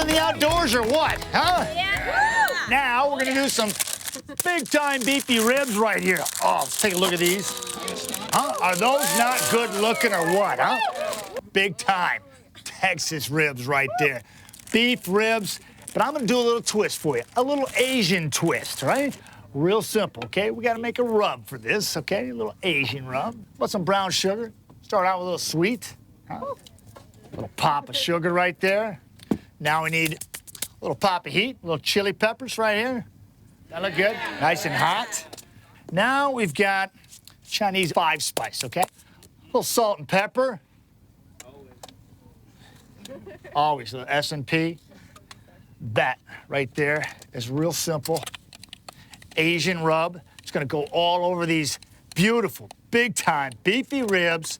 in the outdoors or what, huh? Yeah. Now we're gonna do some big-time beefy ribs right here. Oh, let's take a look at these. Huh? Are those not good looking or what, huh? Big-time Texas ribs right there. Beef ribs, but I'm gonna do a little twist for you. A little Asian twist, right? Real simple, okay? We gotta make a rub for this, okay? A little Asian rub. Put some brown sugar. Start out with a little sweet. Huh? A little pop of sugar right there. Now we need a little pop of heat, a little chili peppers right here. That look good? Nice and hot. Now we've got Chinese 5-spice, okay? A little salt and pepper. Always a little S&P. That right there is real simple. Asian rub. It's gonna go all over these beautiful, big-time beefy ribs.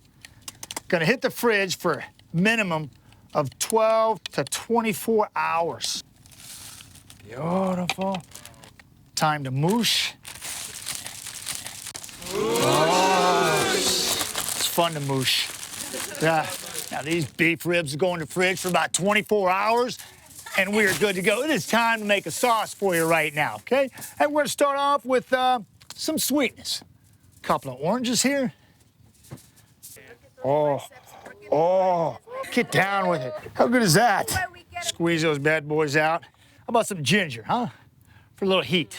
Gonna hit the fridge for a minimum of 12 to 24 hours. Beautiful. Time to moosh. Oh, it's fun to moosh. Yeah. Now these beef ribs go in the fridge for about 24 hours, and we are good to go. It is time to make a sauce for you right now, okay? And we're gonna start off with some sweetness. A couple of oranges here. Oh, get down with it. How good is that? Squeeze those bad boys out. How about some ginger, huh? For a little heat.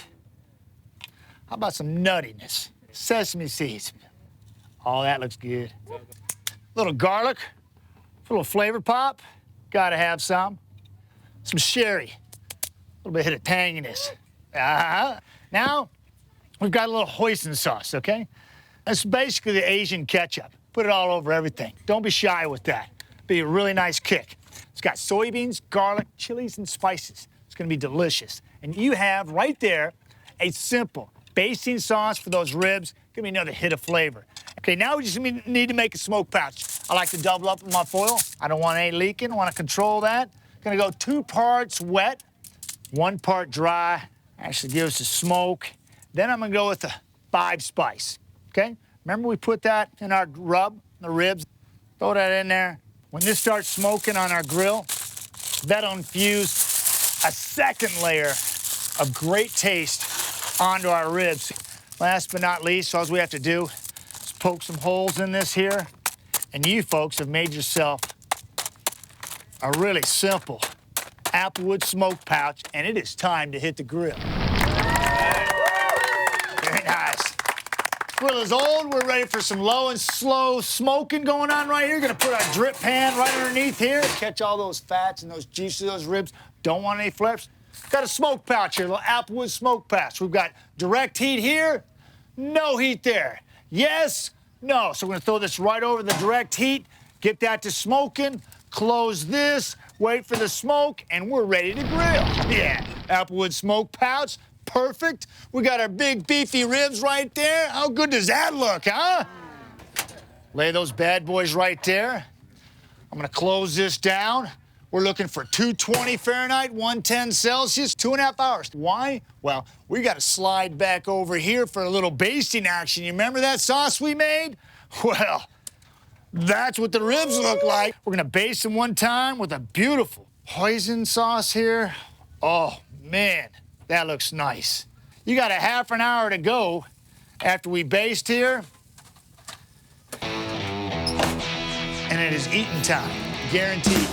How about some nuttiness? Sesame seeds. Oh, that looks good. A little garlic for a little flavor pop. Gotta have some. Some sherry. A little bit of tanginess. Now, we've got a little hoisin sauce, okay? That's basically the Asian ketchup. Put it all over everything. Don't be shy with that. Be a really nice kick. It's got soybeans, garlic, chilies, and spices. It's gonna be delicious. And you have right there a simple basting sauce for those ribs. Give me another hit of flavor. Okay, now we just need to make a smoke pouch. I like to double up with my foil. I don't want any leaking. I want to control that. Gonna go 2 parts wet, 1 part dry. Actually gives the smoke. Then I'm gonna go with the 5-spice, okay? Remember we put that in our rub, the ribs? Throw that in there. When this starts smoking on our grill, that'll infuse a second layer of great taste onto our ribs. Last but not least, all we have to do is poke some holes in this here, and you folks have made yourself a really simple applewood smoke pouch, and it is time to hit the grill. Very nice. Grill is old. We're ready for some low and slow smoking going on right here. Gonna put our drip pan right underneath here. Catch all those fats and those juices of those ribs. Don't want any flips. Got a smoke pouch here, a little applewood smoke pouch. We've got direct heat here, no heat there. Yes, no. So we're gonna throw this right over the direct heat, get that to smoking, close this, wait for the smoke, and we're ready to grill. Yeah, applewood smoke pouch, perfect. We got our big beefy ribs right there. How good does that look, huh? Lay those bad boys right there. I'm gonna close this down. We're looking for 220 Fahrenheit, 110 Celsius, 2.5 hours. Why? Well, we got to slide back over here for a little basting action. You remember that sauce we made? Well, that's what the ribs look like. We're gonna baste them one time with a beautiful hoisin sauce here. Oh, man, that looks nice. You got a half an hour to go after we baste here. And it is eating time, guaranteed.